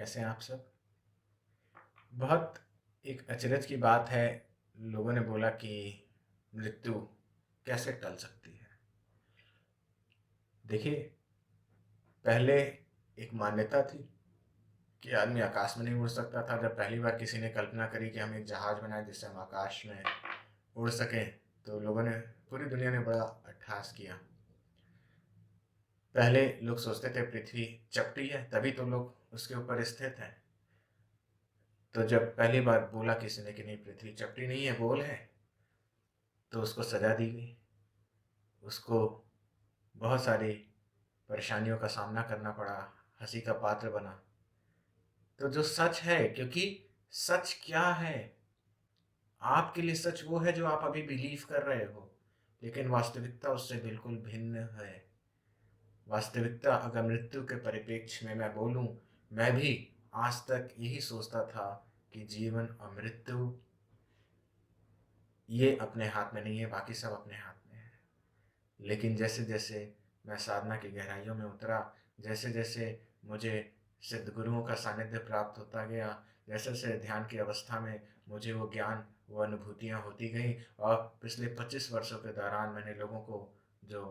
कैसे हैं आप सब? बहुत एक अचरज की बात है, लोगों ने बोला कि मृत्यु कैसे टल सकती है? देखिए, पहले एक मान्यता थी कि आदमी आकाश में नहीं उड़ सकता था। जब पहली बार किसी ने कल्पना करी कि हम एक जहाज बनाएं जिससे हम आकाश में उड़ सकें, तो लोगों ने, पूरी दुनिया ने बड़ा अट्टहास किया। पहले लोग सोचते थे पृथ्वी चपटी है, तभी तो लोग उसके ऊपर स्थित हैं। तो जब पहली बार बोला किसी ने कि नहीं, पृथ्वी चपटी नहीं है, गोल है, तो उसको सजा दी गई। उसको बहुत सारी परेशानियों का सामना करना पड़ा, हंसी का पात्र बना। तो जो सच है, क्योंकि सच क्या है? आपके लिए सच वो है जो आप अभी बिलीव कर रहे हो, लेकिन वास्तविकता उससे बिल्कुल भिन्न है। वास्तविकता, अगर मृत्यु के परिप्रेक्ष्य में मैं बोलूं, मैं भी आज तक यही सोचता था कि जीवन और मृत्यु ये अपने हाथ में नहीं है, बाकी सब अपने हाथ में है। लेकिन जैसे जैसे मैं साधना की गहराइयों में उतरा, जैसे जैसे मुझे सिद्धगुरुओं का सानिध्य प्राप्त होता गया, जैसे जैसे ध्यान की अवस्था में मुझे वो ज्ञान, वो अनुभूतियाँ होती गई, और पिछले 25 वर्षों के दौरान मैंने लोगों को जो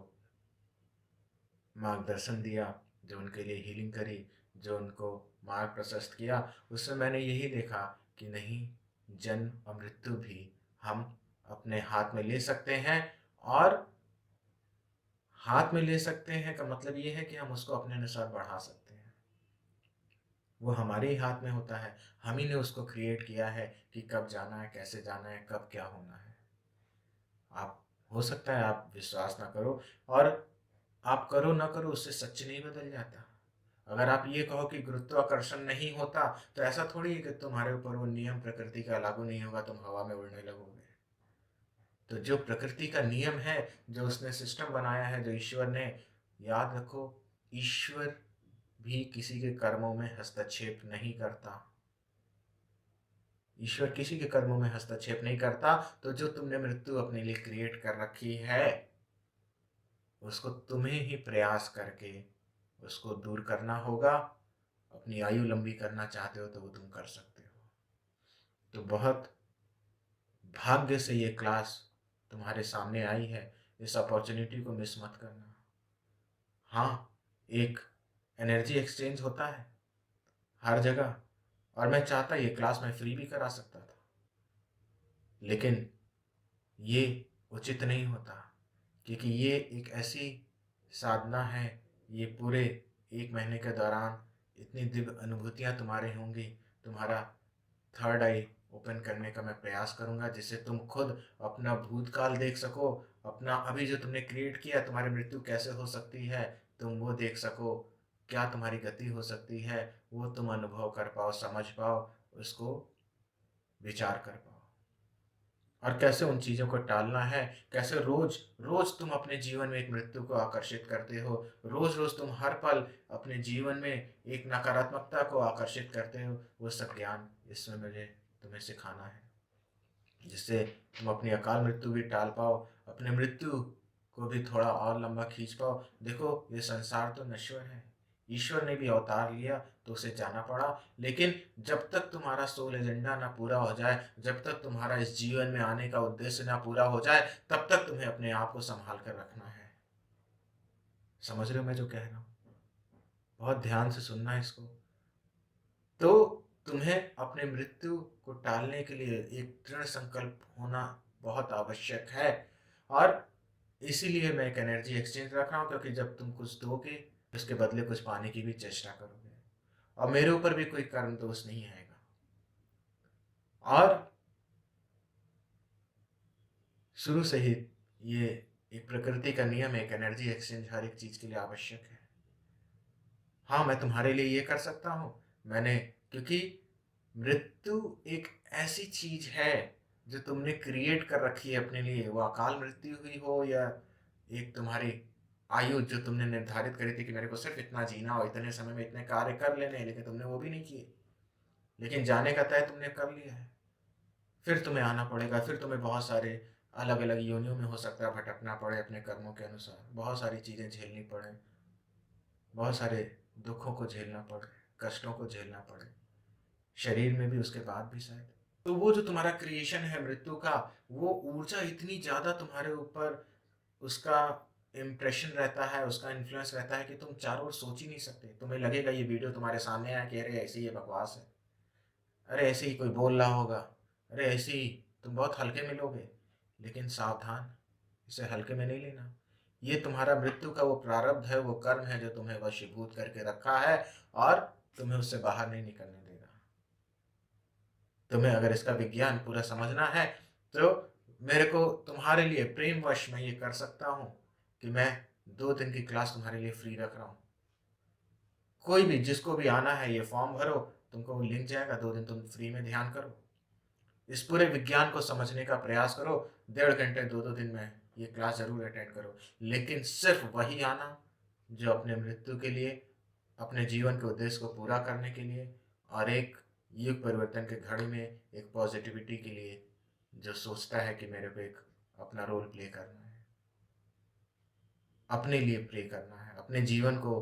मार्गदर्शन दिया, जो उनके लिए हीलिंग करी, जो उनको मार्ग प्रशस्त किया, उसमें मैंने यही देखा कि नहीं, जन्म और मृत्यु भी हम अपने हाथ में ले सकते हैं। और हाथ में ले सकते हैं का मतलब ये है कि हम उसको अपने अनुसार बढ़ा सकते हैं। वो हमारे ही हाथ में होता है। हम ही ने उसको क्रिएट किया है कि कब जाना है, कैसे जाना है, कब क्या होना है। आप, हो सकता है आप विश्वास ना करो, और आप करो ना करो, उससे सच नहीं बदल जाता। अगर आप ये कहो कि गुरुत्वाकर्षण नहीं होता, तो ऐसा थोड़ी है कि तुम्हारे ऊपर वो नियम प्रकृति का लागू नहीं होगा, तुम हवा में उड़ने लगोगे। तो जो प्रकृति का नियम है, जो उसने सिस्टम बनाया है, जो ईश्वर ने, याद रखो, ईश्वर भी किसी के कर्मों में हस्तक्षेप नहीं करता। ईश्वर किसी के कर्मों में हस्तक्षेप नहीं करता। तो जो तुमने मृत्यु अपने लिए क्रिएट कर रखी है, उसको तुम्हें ही प्रयास करके उसको दूर करना होगा। अपनी आयु लंबी करना चाहते हो तो वो तुम कर सकते हो। तो बहुत भाग्य से ये क्लास तुम्हारे सामने आई है। इस अपॉर्चुनिटी को मिस मत करना। हाँ, एक एनर्जी एक्सचेंज होता है हर जगह, और मैं चाहता ये क्लास मैं फ्री भी करा सकता था, लेकिन ये उचित नहीं होता, क्योंकि ये एक ऐसी साधना है। ये पूरे 1 महीने के दौरान इतनी दिव्य अनुभूतियाँ तुम्हारे होंगी। तुम्हारा थर्ड आई ओपन करने का मैं प्रयास करूंगा, जिससे तुम खुद अपना भूतकाल देख सको, अपना अभी जो तुमने क्रिएट किया, तुम्हारी मृत्यु कैसे हो सकती है, तुम वो देख सको। क्या तुम्हारी गति हो सकती है, वो तुम अनुभव कर पाओ, समझ पाओ, उसको विचार कर पाओ। और कैसे उन चीज़ों को टालना है, कैसे रोज रोज तुम अपने जीवन में एक मृत्यु को आकर्षित करते हो, रोज रोज तुम हर पल अपने जीवन में एक नकारात्मकता को आकर्षित करते हो। वो सब ज्ञान इसमें मुझे तुम्हें सिखाना है, जिससे तुम अपनी अकाल मृत्यु भी टाल पाओ, अपने मृत्यु को भी थोड़ा और लंबा खींच पाओ। देखो, ये संसार तो नश्वर है। ईश्वर ने भी अवतार लिया तो उसे जाना पड़ा, लेकिन जब तक तुम्हारा सोल एजेंडा ना पूरा हो जाए, जब तक तुम्हारा इस जीवन में आने का उद्देश्य ना पूरा हो जाए, तब तक तुम्हें अपने आप को संभाल कर रखना है। समझ रहे हो मैं जो कह रहा हूँ? बहुत ध्यान से सुनना है इसको। तो तुम्हें अपने मृत्यु को टालने के लिए एक दृढ़ संकल्प होना बहुत आवश्यक है। और इसीलिए मैं एक एनर्जी एक्सचेंज रख रहा हूँ, क्योंकि जब तुम कुछ दोगे, उसके बदले कुछ पाने की भी चेष्टा करोगे, और मेरे ऊपर भी कोई कर्म दोष नहीं आएगा। और शुरू से ही ये एक प्रकृति का नियम है, एक एनर्जी एक्सचेंज हर एक चीज के लिए आवश्यक है। हाँ, मैं तुम्हारे लिए ये कर सकता हूँ, मैंने, क्योंकि मृत्यु एक ऐसी चीज है जो तुमने क्रिएट कर रखी है अपने लिए। वो अकाल मृत्यु हुई हो, या एक तुम्हारी आयु जो तुमने निर्धारित करी थी कि मेरे को सिर्फ इतना जीना हो, इतने समय में इतने कार्य कर लेने हैं, लेकिन तुमने वो भी नहीं किए। लेकिन जाने का तय तुमने कर लिया है। फिर तुम्हें आना पड़ेगा, फिर तुम्हें बहुत सारे अलग अलग योनियों में हो सकता है भटकना पड़े, अपने कर्मों के अनुसार बहुत सारी चीज़ें झेलनी पड़े, बहुत सारे दुखों को झेलना पड़े, कष्टों को झेलना पड़े, शरीर में भी, उसके बाद भी शायद। तो वो जो तुम्हारा क्रिएशन है मृत्यु का, वो ऊर्जा इतनी ज़्यादा तुम्हारे ऊपर उसका इम्प्रेशन रहता है, उसका इन्फ्लुएंस रहता है कि तुम चारों ओर सोच ही नहीं सकते। तुम्हें लगेगा ये वीडियो तुम्हारे सामने आया कि अरे ऐसे ही ये बकवास है, अरे ऐसे ही कोई बोल रहा होगा, अरे ऐसे ही, तुम बहुत हल्के में लोगे। लेकिन सावधान, इसे हल्के में नहीं लेना। ये तुम्हारा मृत्यु का वो प्रारब्ध है, वो कर्म है जो तुम्हें वशीभूत करके रखा है और तुम्हें उससे बाहर नहीं निकलने देगा। तुम्हें अगर इसका विज्ञान पूरा समझना है तो मेरे को तुम्हारे लिए प्रेमवश मैं ये कर सकता हूँ कि मैं 2 दिन की क्लास तुम्हारे लिए फ्री रख रहा हूँ। कोई भी, जिसको भी आना है, ये फॉर्म भरो, तुमको वो लिंक जाएगा, 2 दिन तुम फ्री में ध्यान करो, इस पूरे विज्ञान को समझने का प्रयास करो। 1.5 घंटे 2-2 दिन में ये क्लास जरूर अटेंड करो, लेकिन सिर्फ वही आना जो अपने मृत्यु के लिए, अपने जीवन के उद्देश्य को पूरा करने के लिए और एक युग परिवर्तन के घड़ी में एक पॉजिटिविटी के लिए, जो सोचता है कि मेरे को एक अपना रोल प्ले करना है, अपने लिए प्ले करना है, अपने जीवन को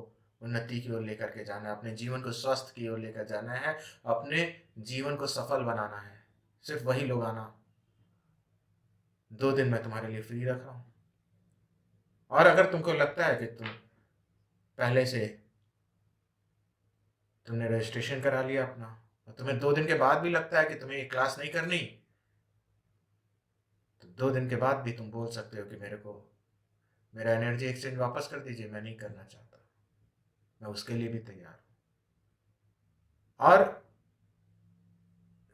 उन्नति की ओर लेकर के जाना है, अपने जीवन को स्वस्थ की ओर लेकर जाना है, अपने जीवन को सफल बनाना है। सिर्फ वही लोग आना। 2 दिन मैं तुम्हारे लिए फ्री रख रहा हूँ। और अगर तुमको लगता है कि तुम पहले से तुमने रजिस्ट्रेशन करा लिया अपना और तुम्हें 2 दिन के बाद भी लगता है कि तुम्हें ये क्लास नहीं करनी, तो 2 दिन के बाद भी तुम बोल सकते हो कि मेरे को मेरा एनर्जी एक्सचेंज वापस कर दीजिए, मैं नहीं करना चाहता। मैं उसके लिए भी तैयार हूँ। और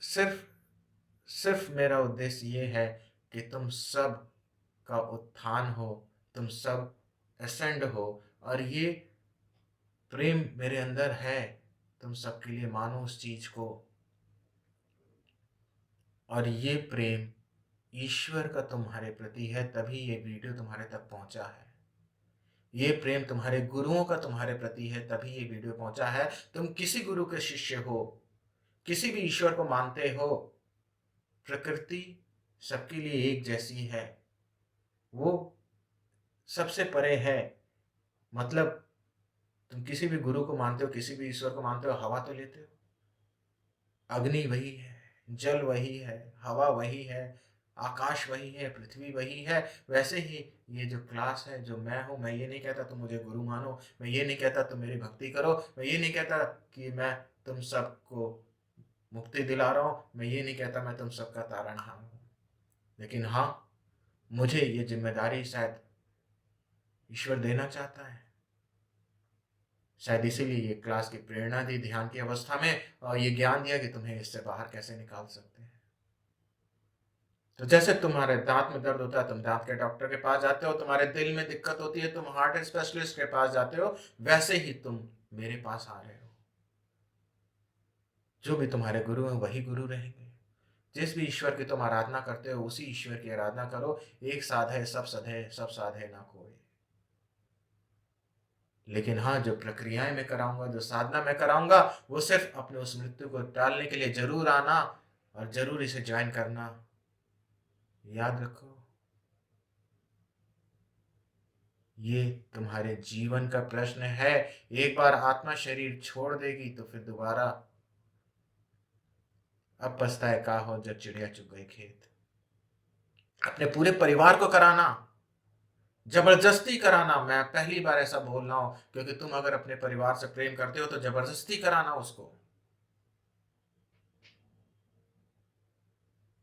सिर्फ सिर्फ मेरा उद्देश्य ये है कि तुम सब का उत्थान हो, तुम सब असेंड हो, और ये प्रेम मेरे अंदर है, तुम सबके लिए मानो उस चीज को। और ये प्रेम ईश्वर का तुम्हारे प्रति है, तभी ये वीडियो तुम्हारे तक पहुंचा है। ये प्रेम तुम्हारे गुरुओं का तुम्हारे प्रति है, तभी ये वीडियो पहुंचा है। तुम किसी गुरु के शिष्य हो, किसी भी ईश्वर को मानते हो, प्रकृति सबके लिए एक जैसी है, वो सबसे परे है। मतलब तुम किसी भी गुरु को मानते हो, किसी भी ईश्वर को मानते हो, हवा तो लेते हो, अग्नि वही है, जल वही है, हवा वही है, आकाश वही है, पृथ्वी वही है। वैसे ही ये जो क्लास है, जो मैं हूँ, मैं ये नहीं कहता तुम मुझे गुरु मानो, मैं ये नहीं कहता तुम मेरी भक्ति करो, मैं ये नहीं कहता कि मैं तुम सबको मुक्ति दिला रहा हूँ, मैं ये नहीं कहता मैं तुम सबका तारणहार हूँ। लेकिन हाँ, मुझे ये जिम्मेदारी शायद ईश्वर देना चाहता है, शायद इसीलिए ये क्लास की प्रेरणा दी ध्यान की अवस्था में, और ये ज्ञान दिया कि तुम्हें इससे बाहर कैसे निकाल सकते हैं। तो जैसे तुम्हारे दांत में दर्द होता है, तुम दांत के डॉक्टर के पास जाते हो, तुम्हारे दिल में दिक्कत होती है, तुम हार्ट स्पेशलिस्ट के पास जाते हो, वैसे ही तुम मेरे पास आ रहे हो। जो भी तुम्हारे गुरु हैं वही गुरु रहेंगे। जिस भी ईश्वर की तुम आराधना करते हो, उसी ईश्वर की आराधना करो। एक साधे सब सधे, सब साधे ना कोई। लेकिन हाँ, जो प्रक्रियाएं मैं कराऊंगा, जो साधना मैं कराऊंगा, वो सिर्फ अपने उस मृत्यु को टालने के लिए जरूर आना और जरूर इसे ज्वाइन करना। याद रखो, ये तुम्हारे जीवन का प्रश्न है। एक बार आत्मा शरीर छोड़ देगी तो फिर दोबारा, अब पछताए का हो जब चिड़िया चुग गई खेत। अपने पूरे परिवार को कराना, जबरदस्ती कराना, मैं पहली बार ऐसा बोल रहा हूं, क्योंकि तुम अगर अपने परिवार से प्रेम करते हो तो जबरदस्ती कराना उसको,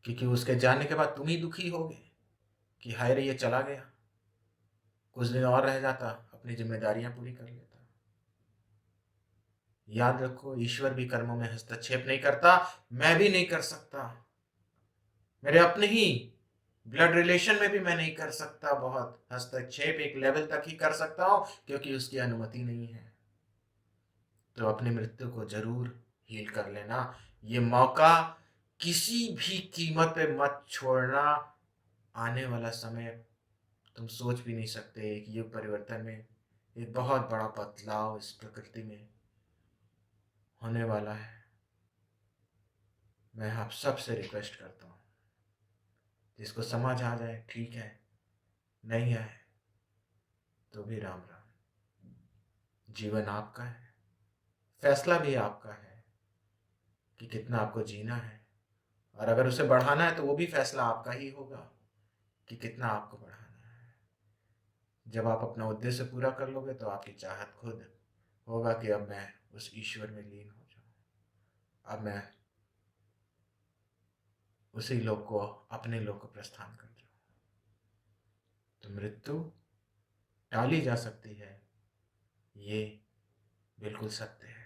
क्योंकि उसके जाने के बाद तुम ही दुखी होगे कि हाय रे ये चला गया, कुछ दिन और रह जाता, अपनी जिम्मेदारियां पूरी कर लेता। याद रखो, ईश्वर भी कर्मों में हस्तक्षेप नहीं करता, मैं भी नहीं कर सकता, मेरे अपने ही ब्लड रिलेशन में भी मैं नहीं कर सकता। बहुत हस्तक्षेप एक लेवल तक ही कर सकता हूं, क्योंकि उसकी अनुमति नहीं है। तो अपनी मृत्यु को जरूर हील कर लेना। ये मौका किसी भी कीमत पे मत छोड़ना। आने वाला समय तुम सोच भी नहीं सकते, एक युग परिवर्तन में एक बहुत बड़ा बदलाव इस प्रकृति में होने वाला है। मैं आप सबसे रिक्वेस्ट करता हूँ, जिसको समझ आ जाए ठीक है, नहीं आए तो भी राम राम। जीवन आपका है, फैसला भी आपका है कि कितना आपको जीना है, और अगर उसे बढ़ाना है तो वो भी फैसला आपका ही होगा कि कितना आपको बढ़ाना है। जब आप अपना उद्देश्य पूरा कर लोगे तो आपकी चाहत खुद होगा कि अब मैं उस ईश्वर में लीन हो जाऊं, अब मैं उसी लोक को, अपने लोक को प्रस्थान कर जाऊं। तो मृत्यु टाली जा सकती है, ये बिल्कुल सत्य है।